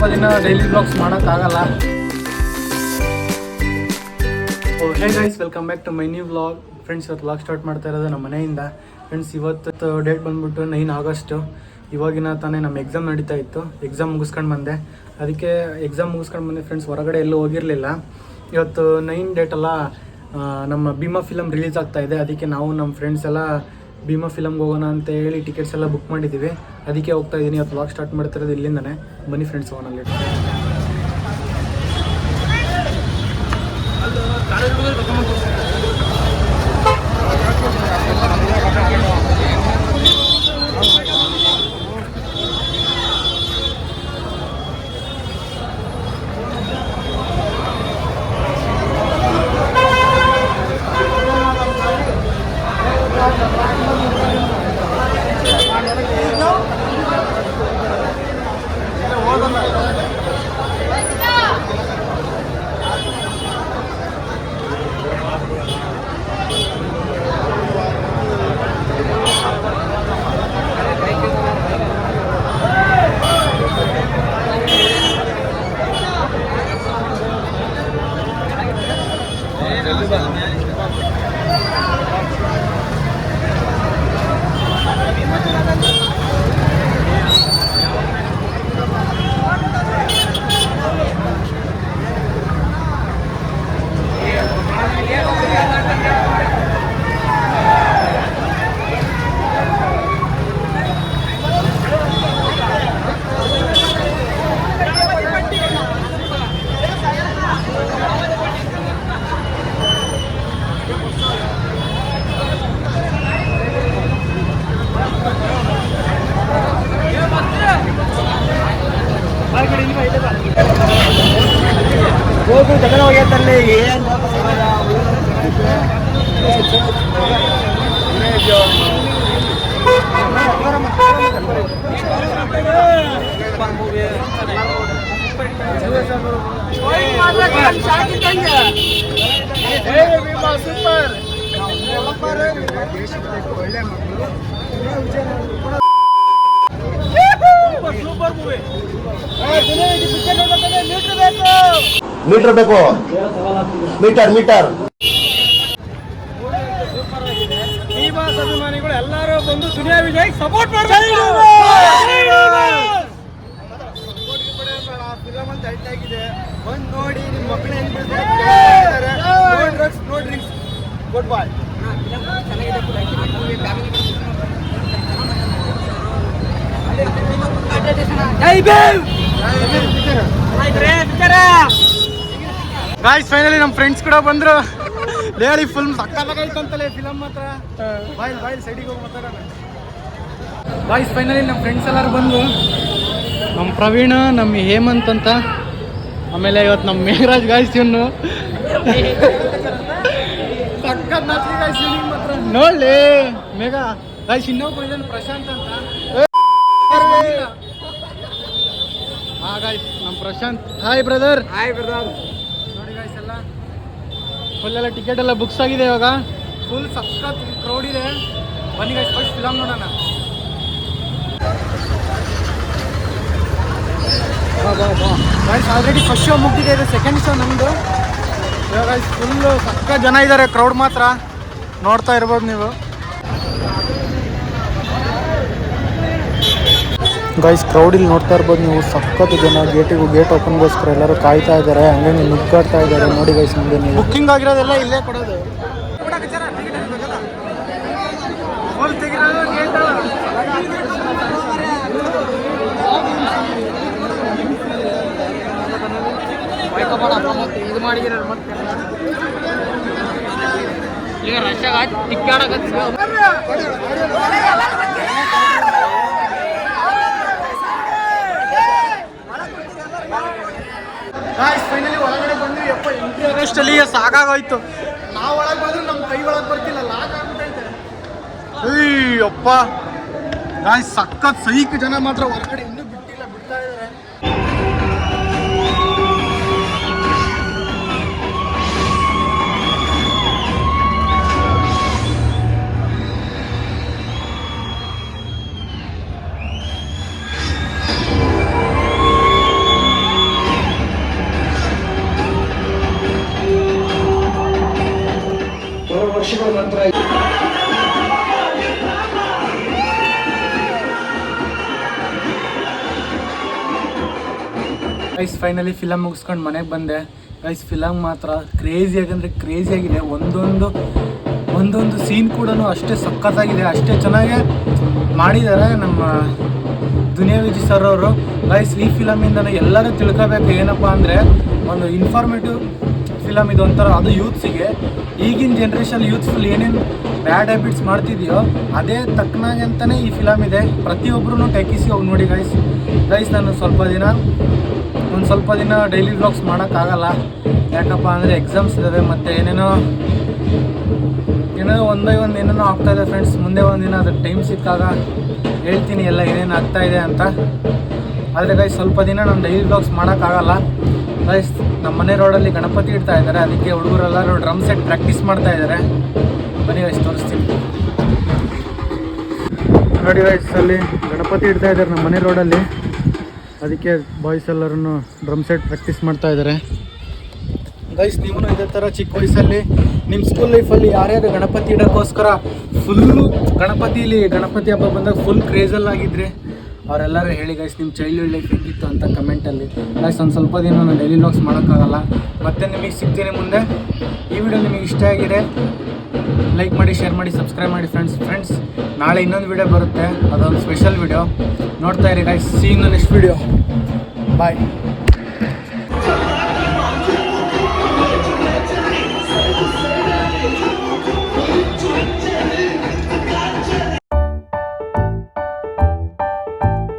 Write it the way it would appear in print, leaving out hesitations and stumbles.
ಸ್ವಲ್ಪ ದಿನ daily blogs ಮಾಡೋಕ್ಕಾಗಲ್ಲ. Hey guys, welcome back to my new vlog. Friends, ಇವತ್ತು ವ್ಲಾಗ್ ಸ್ಟಾರ್ಟ್ ಮಾಡ್ತಾ ಇರೋದು ನಮ್ಮ ಮನೆಯಿಂದ. ಫ್ರೆಂಡ್ಸ್, ಇವತ್ತು ಡೇಟ್ ಬಂದ್ಬಿಟ್ಟು 9 ಆಗಸ್ಟು. ಇವಾಗಿನ ತಾನೇ ನಮ್ಮ ಎಕ್ಸಾಮ್ ನಡೀತಾ ಇತ್ತು. ಎಕ್ಸಾಮ್ ಮುಗಿಸ್ಕೊಂಡು ಬಂದೆ. ಅದಕ್ಕೆ ಎಕ್ಸಾಮ್ ಮುಗಿಸ್ಕೊಂಡು ಬಂದೆ ಫ್ರೆಂಡ್ಸ್. ಹೊರಗಡೆ ಎಲ್ಲೂ ಹೋಗಿರಲಿಲ್ಲ. ಇವತ್ತು 9 ಡೇಟ್ ಅಲ್ಲ, ನಮ್ಮ ಭೀಮಾ ಫಿಲಮ್ ರಿಲೀಸ್ ಆಗ್ತಾ ಇದೆ. ಅದಕ್ಕೆ ನಾವು ನಮ್ಮ ಫ್ರೆಂಡ್ಸ್ ಎಲ್ಲ ಭೀಮಾ ಫಿಲಮ್ಗೆ ಹೋಗೋಣ ಅಂತ ಹೇಳಿ ಟಿಕೆಟ್ಸ್ ಎಲ್ಲ ಬುಕ್ ಮಾಡಿದ್ದೀವಿ. ಅದಕ್ಕೆ ಹೋಗ್ತಾ ಇದ್ದೀನಿ. ಇವತ್ತು ವ್ಲಾಗ್ ಸ್ಟಾರ್ಟ್ ಮಾಡ್ತಿರೋದು ಇಲ್ಲಿಂದನೇ. ಬನ್ನಿ ಫ್ರೆಂಡ್ಸ್, ಹೋಗೋಣ. ಹೋಗು ಜಗಳ ಹೋಗ್ಯತ್ತಲ್ಲಿ ಏನು ಸೂಪರ್. ಮೀಟರ್ ಬೇಕು, ಮೀಟರ್ ಭೀಮಾಸ್ ಅಭಿಮಾನಿಗಳು ಎಲ್ಲರೂ ಬಂದು ದುನಿಯಾ ವಿಜಯ್ ಸಪೋರ್ಟ್ ಮಾಡಬೇಕು. ಫಿಲಮ್ ಅಂತ ಹೈಟಾಗಿದೆ, ಬಂದು ನೋಡಿ ನಿಮ್ಮ ಮಕ್ಕಳು ಹೆಂಗ್ ನೋಡ್ರಿ. ಗುಡ್ ಬಾಯ್. ಗಾಯ್ಸ್, ಫೈನಲಿ ನಮ್ಮ ಫ್ರೆಂಡ್ಸ್ ಕೂಡ ಬಂದ್ರು. ಹೇಳಿ ಫುಲ್ ಸಕ್ಕತ್ತಾಗೈತಂತಲೇ ಫಿಲಮ್ ಮಾತ್ರ. ಬಾಯ್ ಸೈಡಿಗೆ ಹೋಗಿ ಮಾತಾಡೋಣ. ಗಾಯ್ಸ್, ಫೈನಲಿ ನಮ್ಮ ಫ್ರೆಂಡ್ಸ್ ಎಲ್ಲರೂ ಬಂದು. ನಮ್ಮ ಪ್ರವೀಣ್, ನಮ್ಮ ಹೇಮಂತ್ ಅಂತ, ಆಮೇಲೆ ಇವತ್ತು ನಮ್ಮ ಮೇಘರಾಜ್ ಗಾಯ್ಸ್. ಇವನು ಸಕ್ಕತ್ ನಾಚಿ ಗಾಯ್ಸ್. ಇವನಿಗೆ ಮಾತ್ರ ನೋಡ್ಲಿ ಮೇಘ ಗಾಯ್ಸ್. ಇನ್ನೊಬ್ಬ ಇದ್ದಾನೆ ಪ್ರಶಾಂತ್ ಅಂತ. ಹಾ ಗಾಯ್ಸ್, ನಮ್ಮ ಪ್ರಶಾಂತ್. Hi brother. ನೋಡಿ ಗಾಯ್ಸ್, ಎಲ್ಲ ಫುಲ್ ಎಲ್ಲ ಟಿಕೆಟ್ ಎಲ್ಲ ಬುಕ್ಸ್ ಆಗಿದೆ. ಇವಾಗ ಫುಲ್ ಸಖತ್ ಕ್ರೌಡ್ ಇದೆ. ಬನ್ನಿ ಗಾಯ್ಸ್, ಫಸ್ಟ್ ಫಿಲಮ್ ನೋಡೋಣ. ಗಾಯ್ಸ್, ಆಲ್ರೆಡಿ ಫಸ್ಟ್ ಶೋ ಮುಗ್ದಿದೆ. ಇದು ಸೆಕೆಂಡ್ ಶೋ ನಮ್ಮದು. ಇವಾಗ ಗಾಯ್ಸ್ ಫುಲ್ಲು ಸಖತ್ ಜನ ಇದ್ದಾರೆ. ಕ್ರೌಡ್ ಮಾತ್ರ ನೋಡ್ತಾ ಇರ್ಬೋದು ನೀವು. ಗೈಸ್, ಕ್ರೌಡಿಲ್ಲಿ ನೋಡ್ತಾ ಇರ್ಬೋದು ನೀವು. ಸಖತ್ ಜನ ಗೇಟ್ ಓಪನ್ಗೋಸ್ಕರ ಎಲ್ಲರೂ ಕಾಯ್ತಾ ಇದ್ದಾರೆ. ಹಂಗೆ ನುಗ್ಗಾಡ್ತಾ ಇದ್ದಾರೆ. ನೋಡಿ ಗೈಸ್, ಮುಂದೆ ನೀವು ಬುಕ್ಕಿಂಗ್ ಆಗಿರೋದೆಲ್ಲ ಇಲ್ಲೇ ಕೊಡೋದು. ಇದು ಮಾಡಿದಿರ ಮತ್ತೆ ಈಗ ರಶ್ಯಾಗ ಟಿಕ್ಕಾಡಕತ್ತಿ. ಗಾಯ್ಸ್, ಫೈನಲಿ ಒಳಗಡೆ ಬಂದ್ವಿ. ಯಪ್ಪ, ಎಂಟ್ರಿ ಆಗಷ್ಟಲ್ಲಿ ಸಾಕಾಗೋಯ್ತು. ನಾವು ಒಳಗೆ ಬಂದ್ರೆ ನಮ್ಮ ಕೈ ಒಳಗೆ ಬರ್ತಿಲ್ಲ, ಲಾಕ್ ಆಗ್ಬಿಟ್ಟೈತೆ. ಅಯ್ಯಪ್ಪ ಗಾಯ್ಸ್, ಸಖತ್ ಸೈಕ್ ಜನ ಮಾತ್ರ ಹೊರಗಡೆ ಇನ್ನೂ ಬಿಟ್ಟಿಲ್ಲ, ಬಿಡ್ತಾ ಇದ್ದಾರೆ. ಗೈಸ್ ಫೈನಲಿ ಫಿಲಮ್ ಮುಗಿಸ್ಕೊಂಡು ಮನೆಗೆ ಬಂದೆ ಗೈಸ್. ಫಿಲಮ್ ಮಾತ್ರ ಕ್ರೇಜಿಯಾಗಂದರೆ ಕ್ರೇಜಿಯಾಗಿದೆ. ಒಂದೊಂದು ಸೀನ್ ಕೂಡ ಅಷ್ಟೇ ಸಖತ್ತಾಗಿದೆ, ಅಷ್ಟೇ ಚೆನ್ನಾಗಿ ಮಾಡಿದ್ದಾರೆ ನಮ್ಮ ದುನಿಯಾ ವಿಜಯ್ ಸರ್ ಅವರು. ಗೈಸ್ ಈ ಫಿಲಮಿಂದ ಎಲ್ಲರೂ ತಿಳ್ಕೋಬೇಕು ಏನಪ್ಪ ಅಂದರೆ, ಒಂದು ಇನ್ಫಾರ್ಮೇಟಿವ್ ಫಿಲಮ್ ಇದು ಒಂಥರ. ಅದು ಯೂತ್ಸಿಗೆ, ಈಗಿನ ಜನ್ರೇಷನ್ ಯೂತ್ಫುಲ್ ಏನೇನು ಬ್ಯಾಡ್ ಹ್ಯಾಬಿಟ್ಸ್ ಮಾಡ್ತಿದೆಯೋ ಅದೇ ತಕ್ಕನಾಗೆ ಅಂತಲೇ ಈ ಫಿಲಮ್ ಇದೆ. ಪ್ರತಿಯೊಬ್ಬರೂ ಟೆಕ್ಕಿಸಿ ಹೋಗಿ ನೋಡಿ ಗೈಸ್. ನಾನು ಒಂದು ಸ್ವಲ್ಪ ದಿನ ಡೈಲಿ ವ್ಲಾಗ್ಸ್ ಮಾಡೋಕ್ಕಾಗಲ್ಲ, ಯಾಕಪ್ಪ ಅಂದರೆ ಎಕ್ಸಾಮ್ಸ್ ಇದ್ದಾವೆ ಮತ್ತು ಏನೇನೋ ಒಂದೇ ಒಂದು ಏನೇನೋ ಆಗ್ತಾಯಿದೆ ಫ್ರೆಂಡ್ಸ್. ಮುಂದೆ ಒಂದಿನ ಅದು ಟೈಮ್ ಸಿಕ್ಕಾಗ ಹೇಳ್ತೀನಿ ಎಲ್ಲ ಏನೇನು ಆಗ್ತಾಯಿದೆ ಅಂತ. ಆದರೆ ಗೈಸ್ ಸ್ವಲ್ಪ ದಿನ ನಾನು ಡೈಲಿ ವ್ಲಾಗ್ಸ್ ಮಾಡೋಕ್ಕಾಗಲ್ಲ ಗೈಸ್. ನಮ್ಮ ಮನೆ ರೋಡಲ್ಲಿ ಗಣಪತಿ ಇಡ್ತಾ ಇದ್ದಾರೆ, ಅದಕ್ಕೆ ಹುಡುಗರೆಲ್ಲರೂ ಡ್ರಮ್ ಸೆಟ್ ಪ್ರಾಕ್ಟೀಸ್ ಮಾಡ್ತಾ ಇದ್ದಾರೆ. ಬನ್ನಿ ಗೈಸ್ ತೋರಿಸ್ತೀನಿ ನೋಡಿ ಗೈಸ್. ಅಲ್ಲಿ ಗಣಪತಿ ಇಡ್ತಾ ಇದ್ದಾರೆ ನಮ್ಮ ಮನೆ ರೋಡಲ್ಲಿ, ಅದಕ್ಕೆ ಬಾಯ್ಸ್ ಎಲ್ಲರೂ ಡ್ರಮ್ ಸೆಟ್ ಪ್ರಾಕ್ಟೀಸ್ ಮಾಡ್ತಾ ಇದ್ದಾರೆ ಗೈಸ್. ನೀವು ಇದೇ ಥರ ಚಿಕ್ಕ ವಯಸ್ಸಲ್ಲಿ ನಿಮ್ಮ ಸ್ಕೂಲ್ ಲೈಫಲ್ಲಿ ಯಾರ್ಯಾರು ಗಣಪತಿ ಇಡೋಕ್ಕೋಸ್ಕರ ಫುಲ್ಲು ಗಣಪತಿ ಹಬ್ಬ ಬಂದಾಗ ಫುಲ್ ಕ್ರೇಜಲ್ಲಾಗಿದ್ರಿ ಅವರೆಲ್ಲರೂ ಹೇಳಿ ಗೈಸ್, ನಿಮ್ಮ ಚೈಲ್ಡ್ಹುಡ್ ಲೈಫ್ ಹೇಗಿತ್ತು ಅಂತ ಕಮೆಂಟಲ್ಲಿ. ಗೈಸ್ ಒಂದು ಸ್ವಲ್ಪ ದಿನ ನಾನು ಡೈಲಿ ವ್ಲಾಗ್ಸ್ ಮಾಡೋಕ್ಕಾಗಲ್ಲ, ಮತ್ತೆ ನಿಮಗೆ ಸಿಗ್ತೀನಿ ಮುಂದೆ. ಈ ವಿಡಿಯೋ ನಿಮಗೆ ಇಷ್ಟ ಆಗಿದೆ ಲೈಕ್ ಮಾಡಿ, ಶೇರ್ ಮಾಡಿ, ಸಬ್ಸ್ಕ್ರೈಬ್ ಮಾಡಿ ಫ್ರೆಂಡ್ಸ್. ನಾಳೆ ಇನ್ನೊಂದು ವಿಡಿಯೋ ಬರುತ್ತೆ, ಅದೊಂದು ಸ್ಪೆಷಲ್ ವಿಡಿಯೋ ನೋಡ್ತಾ ಇರಿ guys. See in the next video. Bye.